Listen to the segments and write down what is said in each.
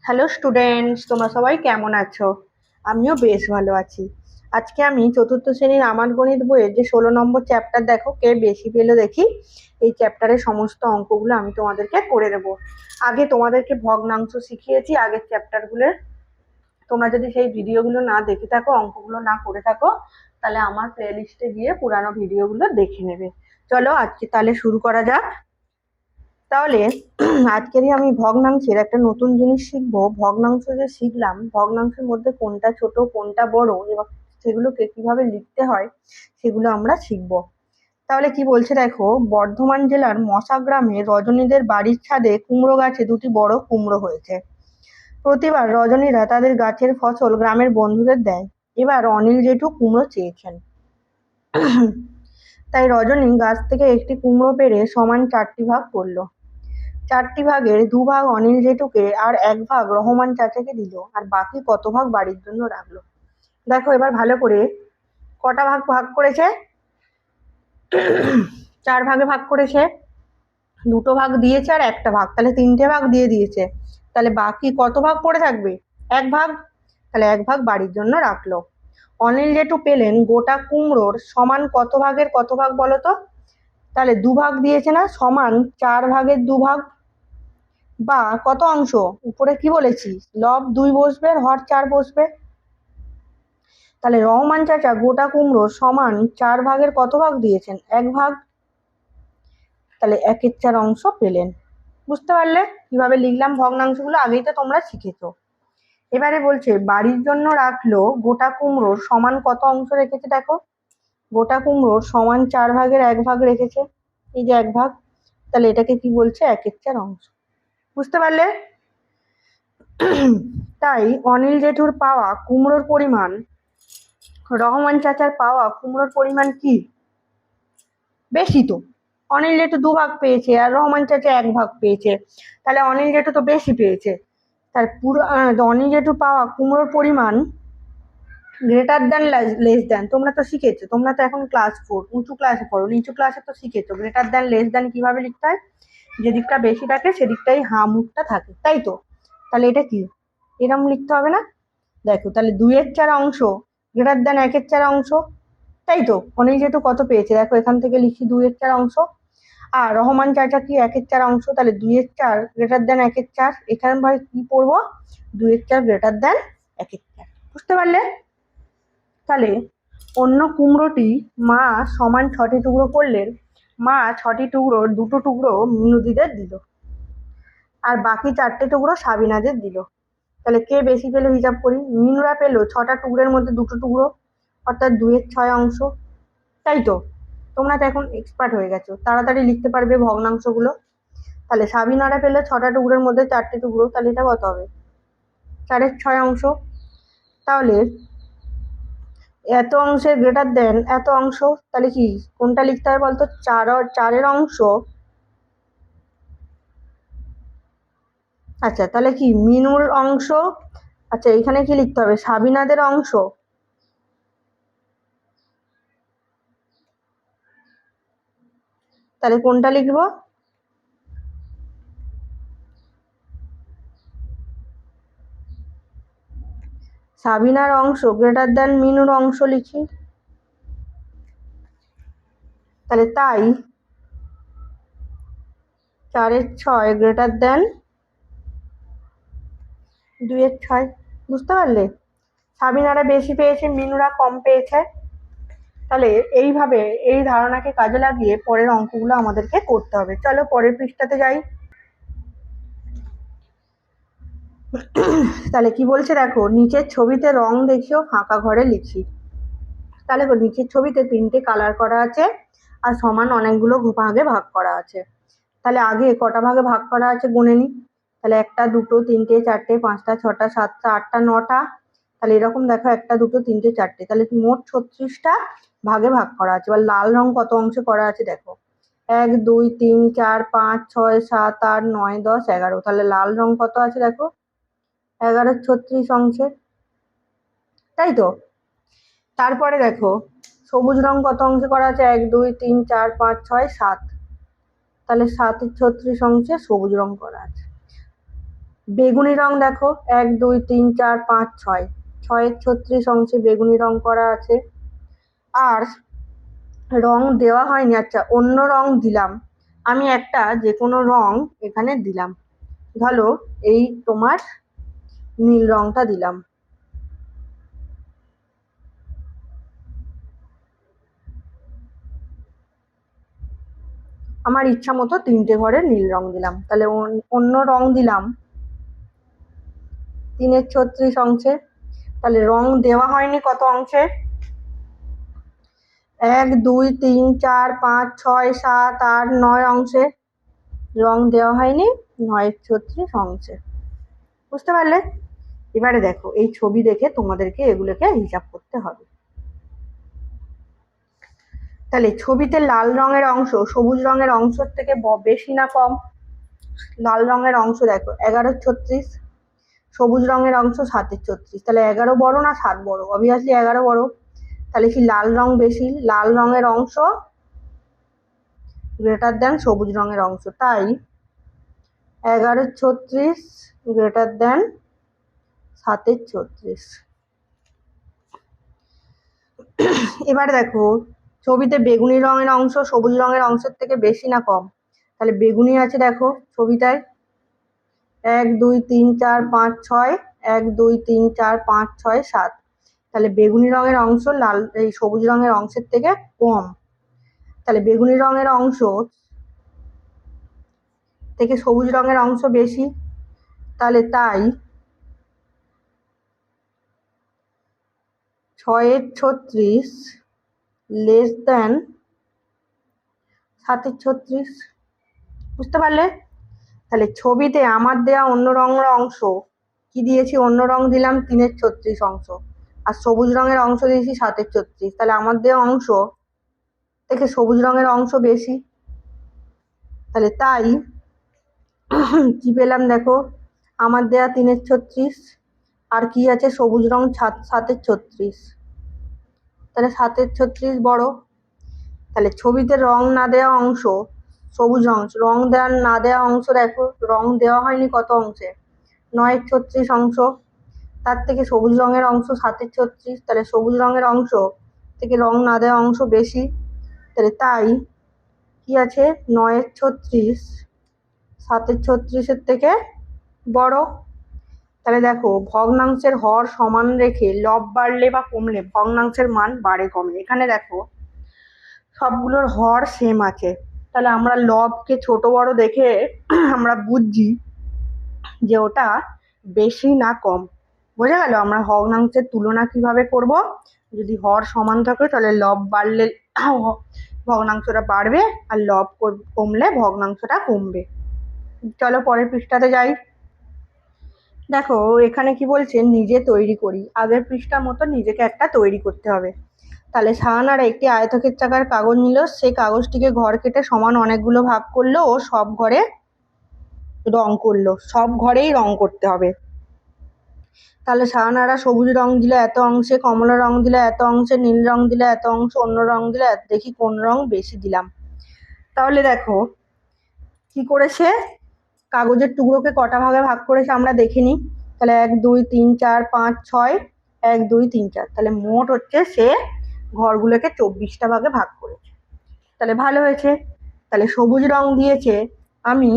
Hello students, তোমরা সবাই কেমন আছো? আমিও বেশ ভালো আছি। আজকে আমি চতুর্থ শ্রেণীর আমার গণিত বইয়ের যে 16 নম্বর চ্যাপ্টার, দেখো কে বেশি পেলো দেখি, এই চ্যাপ্টারের সমস্ত অঙ্কগুলো আমি তোমাদেরকে করে দেবো। আগে তোমাদেরকে ভগ্নাংশ শিখিয়েছি আগের চ্যাপ্টারগুলোর। তোমরা যদি সেই ভিডিওগুলো না দেখে থাকো, অঙ্কগুলো না করে থাকো, তাহলে আমার প্লে লিস্টে গিয়ে পুরানো ভিডিওগুলো দেখে নেবে। চলো আজকে তাহলে শুরু করা যাক। তাহলে আজকেরই আমি ভগ্নাংশের একটা নতুন জিনিস শিখবো। ভগ্নাংশ যে শিখলাম, ভগ্নাংশের মধ্যে কোনটা ছোট কোনটা বড় এবং সেগুলোকে কিভাবে লিখতে হয় সেগুলো আমরা শিখবো। তাহলে কি বলছে দেখো, বর্ধমান জেলার মশা গ্রামে রজনীদের বাড়ির ছাদে কুমড়ো গাছে দুটি বড় কুমড়ো হয়েছে। প্রতিবার রজনীরা তাদের গাছের ফসল গ্রামের বন্ধুদের দেয়। এবার অনিল জেঠু কুমড়ো চেয়েছেন। তাই রজনী গাছ থেকে একটি কুমড়ো পেড়ে সমান 4টি ভাগ করলো। 4টি ভাগের 2 ভাগ অনিল জেঠুকে আর 1 ভাগ রহমান চাচাকে দিল, আর বাকি কত ভাগ বাড়ির জন্য রাখলো। দেখো এবার ভালো করে, কটা ভাগ ভাগ করেছে? 4 ভাগে ভাগ করেছে। 2টো ভাগ দিয়েছে আর 1টা ভাগ, তাহলে 3টে ভাগ দিয়ে দিয়েছে। তাহলে বাকি কত ভাগ পড়ে থাকবে? 1 ভাগ। তাহলে 1 ভাগ বাড়ির জন্য রাখলো। অনিল জেঠু পেলেন গোটা কুমড়োর সমান কত ভাগের কত ভাগ বলো তো? তাহলে 2 ভাগ দিয়েছে না, সমান 4 ভাগের 2 ভাগ, বা কত অংশ? উপরে কি বলেছি, লব 2 বসবে, হর 4 বসবে। তাহলে রহমান চাচা গোটা কুমড়ো সমান 4 ভাগের কত ভাগ দিয়েছেন? 1 ভাগ। তাহলে 1/4 অংশ পেলেন। বুঝতে পারলে কিভাবে লিখলাম ভগ্নাংশগুলো? আগেই তো তোমরা শিখেছো। এবারে বলছে বাড়ির জন্য রাখলো গোটা কুমড়োর সমান কত অংশ রেখেছে। দেখো, গোটা কুমড়োর সমান 4 ভাগের 1 ভাগ রেখেছে, এই যে 1 ভাগ। তাহলে এটাকে কি বলছে? 1/4 অংশ। বুঝতে পারলে? তাই অনিল জেঠুর পাওয়া কুমড়োর পরিমাণ রহমান চাচার পাওয়া কুমড়োর পরিমাণ কি বেশি? তো অনিল জেঠু 2 ভাগ পেয়েছে আর রহমান চাচা 1 ভাগ পেয়েছে, তাহলে অনিল জেঠু তো বেশি পেয়েছে। তার পুরো অনিল জেঠু পাওয়া কুমড়োর পরিমাণ গ্রেটার দ্যান লেস দ্যান। তোমরা তো শিখেছো, তোমরা তো এখন ক্লাস 4, উঁচু ক্লাসে পড়ো, নিচু ক্লাসে তো শিখেছো গ্রেটার দ্যান লেস দ্যান কিভাবে লিখতে হয়। যেদিকটা বেশি থাকে সেদিকটাই হা মুখটা থাকে, তাই তো? তাহলে এটা কি এরকম লিখতে হবে না? দেখো তাহলে 2/4 অংশ গ্রেটার দ্যান 1/4 অংশ, তাই তো? অনিল যেহেতু কত পেয়েছে, দেখো এখান থেকে লিখি 2/4 অংশ, আর রহমান চাচা কি 1/4 অংশ, তাহলে 2/4 গ্রেটার দ্যান 1/4। এখানে ভাই কি পড়বো? 2/4 গ্রেটার দ্যান 1/4। বুঝতে পারলে? তাহলে অন্য কুমড়োটি মা সমান 6টি টুকরো করলেন। মা 6টি টুকরোর 2টো টুকরো মিনুদিদের দিল, আর বাকি 4টে টুকরো সাবিনাদের দিল। তাহলে কে বেশি পেলো হিসাব করি। মিনুরা পেলো 6টা টুকরোর মধ্যে 2টো টুকরো, অর্থাৎ 2/6 অংশ, তাই তো? তোমরা তো এখন এক্সপার্ট হয়ে গেছো, তাড়াতাড়ি লিখতে পারবে ভগ্নাংশগুলো। তাহলে সাবিনারা পেলো 6টা টুকরোর মধ্যে 4টে টুকরো, তাহলে এটা কত হবে? 4/6 অংশ। তাহলে এত অংশের গ্রেটার দেন এত অংশ, তাহলে কি কোনটা লিখতে হবে বলতো? 4-4 অংশ। আচ্ছা তাহলে কি মিনুর অংশ? আচ্ছা এখানে কি লিখতে হবে? সাবিনাদের অংশ। তাহলে কোনটা লিখবো? সাবিনার অংশ গ্রেটার দ্যান মিনুর অংশ লিখি। তাহলে তাই 4/6 গ্রেটার দ্যান 2/6। বুঝতে পারলে? সাবিনারা বেশি পেয়েছে, মিনুরা কম পেয়েছে। তাহলে এইভাবে এই ধারণাকে কাজে লাগিয়ে পরের অঙ্কগুলো আমাদেরকে করতে হবে। চলো পরের পৃষ্ঠাতে যাই। তাহলে কি বলছে দেখো, নিচের ছবিতে রং দেখিও, ফাঁকা ঘরে লিখি। তাহলে নিচের ছবিতে 3টে কালার করা আছে আর সমান অনেকগুলো ভাগে ভাগ করা আছে। তাহলে আগে কটা ভাগে ভাগ করা আছে গুনে নি। তাহলে 1টা 2টো 3টে 4টে 5টা 6টা 7টা 8টা 9টা। তাহলে এরকম দেখো 1টা 2টো 3টে 4টে, তাহলে মোট 36টা ভাগে ভাগ করা আছে। এবার লাল রং কত অংশে করা আছে দেখো, 1 2 3 4 5 6 7 8 9 10 11। তাহলে লাল রং কত আছে দেখো, 11 36 অংশে, তাই তো? তারপরে দেখো সবুজ রং কত অংশে করা আছে, 1 2 3 4 5 6 7। তাহলে 7 36 অংশে সবুজ রং করা আছে। বেগুনি রং দেখো 1 2 3 4 5 6, 6 36 অংশে বেগুনি রং করা আছে। আর রং দেওয়া হয়নি, আচ্ছা অন্য রং দিলাম, আমি একটা যে কোনো রং এখানে দিলাম, ধরো এই তোমার নীল রংটা দিলাম। আমার ইচ্ছা মতো 3টে ঘরে নীল রং দিলাম, তাহলে অন্য রং দিলাম 3 36 অংশে। তাহলে রং দেওয়া হয়নি কত অংশে? 1 2 3 4 5 6 7 8 9 অংশে। রং দেওয়া হয়নি 9 36 অংশে। বুঝতে পারলে? এবারে দেখো এই ছবি দেখে তোমাদেরকে এগুলোকে হিসাব করতে হবে। তাহলে ছবিতে লাল রঙের অংশ সবুজ রঙের অংশের থেকে বেশি না কম? লাল রঙের অংশ দেখো 11 36, সবুজ রঙের অংশ 7 36, তাহলে 11 বড় না 7 বড়? অবভিয়াসলি 11 বড়। তাহলে কি লাল রং বেশি? লাল রঙের অংশ গ্রেটার দেন সবুজ রঙের অংশ, তাই 11 36 গ্রেটার দেন 7 36। এবার দেখো ছবিতে বেগুনি রঙের অংশ সবুজ রঙের অংশের থেকে বেশি না কম? তাহলে বেগুনি আছে দেখো ছবিটায় 1 2 3 4 5 6, 1 2 3 4 5 6 7, তাহলে বেগুনি রঙের অংশ লাল এই সবুজ রঙের অংশের থেকে কম। তাহলে বেগুনি রঙের অংশ থেকে সবুজ রঙের অংশ বেশি, তাহলে তাই 6 36 লেস দেন 7 36। বুঝতে পারলে? তাহলে ছবিতে আমার দেওয়া অন্য রঙের অংশ কি দিয়েছি? অন্য রং দিলাম 3 36 অংশ, আর সবুজ রঙের অংশ দিয়েছি 7 36, তাহলে আমার দেওয়া অংশ থেকে সবুজ রঙের অংশ বেশি। তাহলে তাই কি পেলাম দেখো, আমার দেয়া 3 36 আর কি আছে সবুজ রং 7 36, তাহলে 7 36 বড়। তাহলে ছবিতে রং না দেওয়া অংশ সবুজ অংশ, রং দেওয়া না দেওয়া অংশ দেখো রং দেওয়া হয়নি কত অংশে? 9 36 অংশ, তার থেকে সবুজ রঙের অংশ 7 36, তাহলে সবুজ রঙের অংশ থেকে রং না দেওয়া অংশ বেশি। তাহলে তাই কি আছে 9 36 7 36-এর থেকে বড়। তাহলে দেখো ভগ্নাংশের হর সমান রেখে লব বাড়লে বা কমলে ভগ্নাংশের মান বাড়ে কমে। এখানে দেখো সবগুলোর হর সেম আছে, তাহলে আমরা লবকে ছোট বড় দেখে আমরা বুঝছি যে ওটা বেশি না কম। বোঝা গেল আমরা ভগ্নাংশের তুলনা কিভাবে করব? যদি হর সমান থাকে তাহলে লব বাড়লে ভগ্নাংশটা বাড়বে, আর লব কমলে ভগ্নাংশটা কমবে। চলো পরের পৃষ্ঠাতে যাই। দেখো এখানে কি বলছে, নিজে তৈরি করি। আগের পৃষ্ঠার মতো নিজেকে একটা তৈরি করতে হবে। তাহলে শাহানারা একটি আয়তক্ষেত্রাকার কাগজ নিল, সে কাগজটিকে ঘর কেটে সমান অনেকগুলো ভাগ করলো ও সব ঘরে রং করলো। সব ঘরেই রং করতে হবে। তাহলে শাহানারা সবুজ রং দিল এত অংশে, কমলা রং দিল এত অংশে, নীল রং দিল এত অংশ, অন্য রং দিল এত। দেখি কোন রং বেশি দিলাম। তাহলে দেখো কি করেছে, কাগজের টুকরোকে কটা ভাগে ভাগ করেছে আমরা দেখে নিই। তাহলে 1 2 3 4 5 6, 1 2 3 4, তাহলে মোট হচ্ছে সে ঘরগুলোকে 24টা ভাগে ভাগ করেছে। তাহলে ভালো হয়েছে। তাহলে সবুজ রং দিয়েছে আমি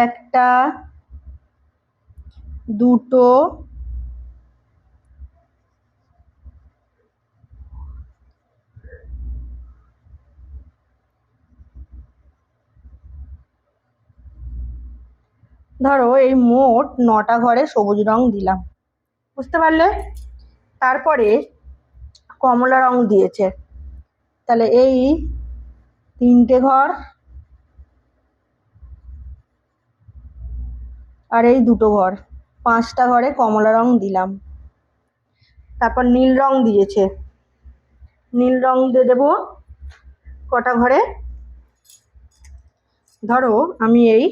একটা, দুটো, ধরো এই মোট 9টা ঘরে সবুজ রং দিলাম। বুঝতে পারলে? তারপরে কমলা রং দিয়েছে, তাহলে এই 3টে ঘর আর এই 2টো ঘর, 5টা ঘরে কমলা রং দিলাম। তারপর নীল রং দিয়েছে, নীল রং দিয়ে দেবো কটা ঘরে? ধরো আমি এই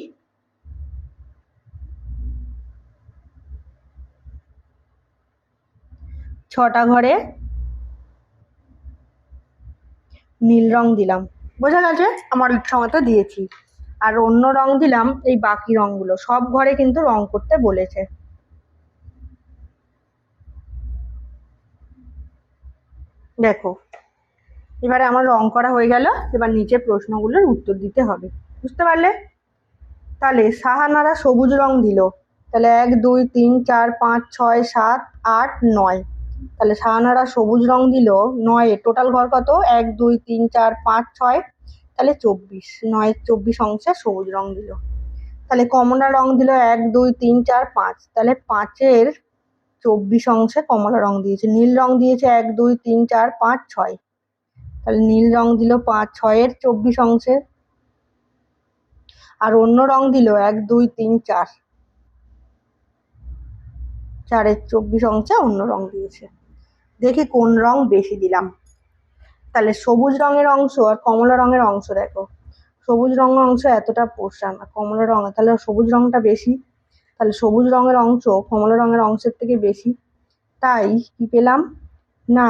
6টা ঘরে নীল রং দিলাম। বোঝা গেছে? আমার ইচ্ছা মতো দিয়েছি। আর অন্য রং দিলাম এই বাকি রংগুলো। সব ঘরে কিন্তু রং করতে বলেছে। দেখো এবারে আমার রং করা হয়ে গেল। এবার নিচে প্রশ্নগুলোর উত্তর দিতে হবে, বুঝতে পারলে? তাহলে সাহানারা সবুজ রং দিল, তাহলে 1 2 3 4 5 6 7 8 9। তাহলে সাহানারা সবুজ রং দিল 9 এ টোটাল ঘর কত? 1 2 3 4 5 6, তাহলে 24। 9 24 অংশে সবুজ রং দিল। তাহলে কমলা রং দিল 1 2 3 4 5, তাহলে 5 24 অংশে কমলা রং দিয়েছে। নীল রং দিয়েছে 1 2 3 4 5 6, তাহলে নীল রং দিল 5 6 24 অংশে। আর অন্য রং দিল 1 2 3 4, 4 24 অংশে অন্য রং দিয়েছে। দেখি কোন রং বেশি দিলাম। তাহলে সবুজ রঙের অংশ আর কমলা রঙের অংশ দেখো। সবুজ রঙের অংশ এতটা পোষা না, কমলা রঙ, তাহলে সবুজ রংটা বেশি। তাহলে সবুজ রঙের অংশ কমলা রঙের অংশের থেকে বেশি। তাই কি পেলাম না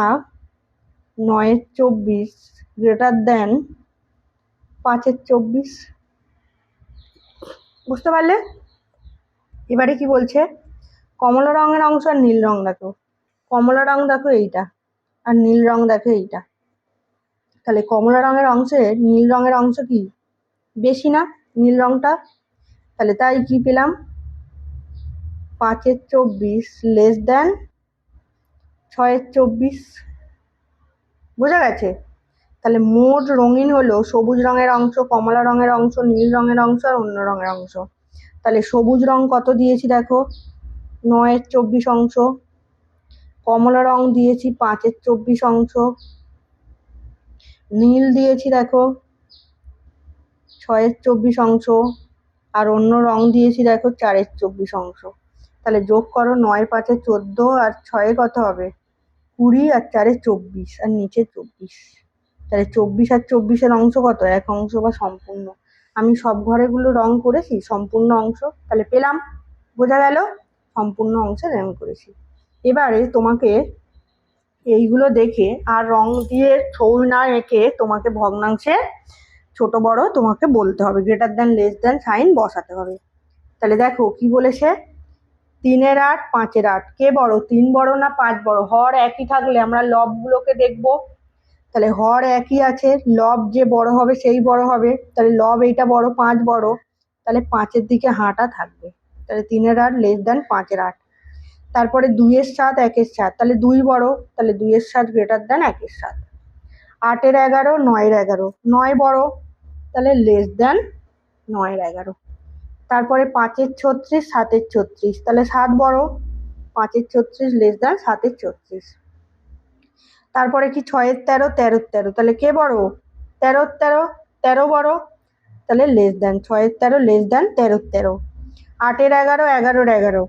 9 24 গ্রেটার দেন 5 24। বুঝতে পারলে? এবারে কি বলছে, কমলা রঙের অংশ আর নীল রং দেখো। কমলা রং দেখো এইটা, আর নীল রং দেখো এইটা। তাহলে কমলা রঙের অংশে নীল রঙের অংশ কি বেশি না, নীল রংটা। তাহলে তাই কি পেলাম 5 24 লেস দেন 6 24। বোঝা গেছে? তাহলে মোট রঙিন হলো সবুজ রঙের অংশ, কমলা রঙের অংশ, নীল রঙের অংশ আর অন্য রঙের অংশ। তাহলে সবুজ রং কত দিয়েছি দেখো 9 24 অংশ, কমলা রং দিয়েছি 5 24 অংশ, নীল দিয়েছি দেখো 6 24 অংশ, আর অন্য রং দিয়েছি দেখো 4 24 অংশ। তাহলে যোগ করো 9 5 14 আর 6 কত হবে 20 আর 4 24 আর নিচে 24। তাহলে 24 আর 24-এর অংশ কত? এক অংশ বা সম্পূর্ণ। আমি সব ঘরেগুলো রং করেছি সম্পূর্ণ অংশ, তাহলে পেলাম। বোঝা গেল? সম্পূর্ণ অংশে রং করেছি। এবারে তোমাকে এইগুলো দেখে আর রং দিয়ে ছৌ না এঁকে তোমাকে ভগ্নাংশে ছোট বড় তোমাকে বলতে হবে, greater than less than sign বসাতে হবে। তাহলে দেখো কি বলেছে, 3 8 5 8 কে বড়? 3 বড় না 5 বড়? হর একই থাকলে আমরা লবগুলোকে দেখবো। তাহলে হর একই আছে, লব যে বড় হবে সেই বড় হবে। তাহলে লব এইটা বড়, 5 বড়, তাহলে 5-এর দিকে হাঁটা থাকবে। তাহলে 3 8 লেস দেন 5 8। তারপরে 2 7 1 7, তাহলে 2 বড়, তাহলে 2 7 গ্রেটার দেন 1 7। 8 11 9 11, 9 বড়, তাহলে লেস দেন 9 11। তারপরে 5 36 7 36, তাহলে 7 বড়, 5 36 লেস দেন 7 36। তারপরে কি 6 13 13 13, তাহলে কে বড়? 13 13, 13 বড়, তাহলে লেস দেন 6 13 লেস দেন 13 13। 8 11 11 11,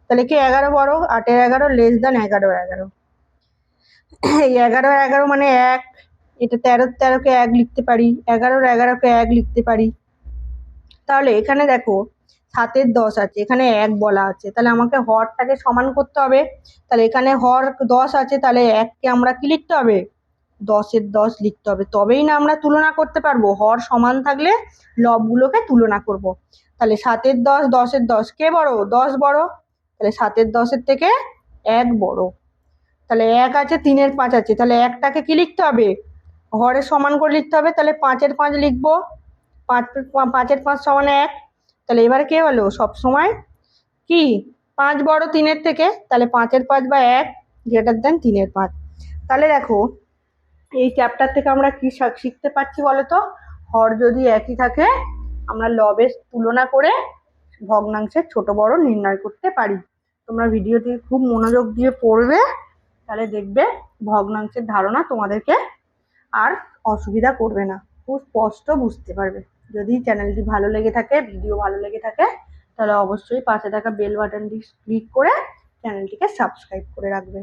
তাহলে কি 11 বড়, 8 11 লেস দেন 11 11। এই 11 11 মানে 1, এটা 13 13-কে 1 লিখতে পারি, 11 11-কে 1 লিখতে পারি। তাহলে এখানে দেখো 7 10 আছে, এখানে 1 বলা আছে, তাহলে আমাকে হরটাকে সমান করতে হবে। তাহলে এখানে হর 10 আছে, তাহলে 1-কে আমরা কি লিখতে হবে? 10 10 লিখতে হবে, তবেই না আমরা তুলনা করতে পারবো। হর সমান থাকলে লবগুলোকে তুলনা করব। তাহলে 7 10 10 10 কে বড়? 10 বড়, তাহলে 7 10-এর থেকে 1 বড়। তাহলে 1 আছে, 3 5 আছে, তাহলে 1টাকে কি লিখতে হবে? হরের সমান করে লিখতে হবে। তাহলে 5 5 লিখবো, 5 5 5 সমান 1। তাহলে এবার কে হলো সবসময় কি 5 বড় 3-এর থেকে, তাহলে 5 5 বা 1 গ্রেটার দেন 3 5। তাহলে দেখো এই চ্যাপ্টার থেকে আমরা কি শিখতে পারছি বলো তো? হর যদি একই থাকে আমরা লবের তুলনা করে ভগ্নাংশের ছোট বড় নির্ণয় করতে পারি। তোমরা ভিডিওটি খুব মনোযোগ দিয়ে পড়বে, তাহলে দেখবে ভগ্নাংশের ধারণা তোমাদেরকে আর অসুবিধা করবে না, খুব স্পষ্ট বুঝতে পারবে। যদি চ্যানেলটি ভালো লেগে থাকে, ভিডিও ভালো লেগে থাকে, তাহলে অবশ্যই পাশে থাকা বেল বাটনটি ক্লিক করে চ্যানেলটিকে সাবস্ক্রাইব করে রাখবে।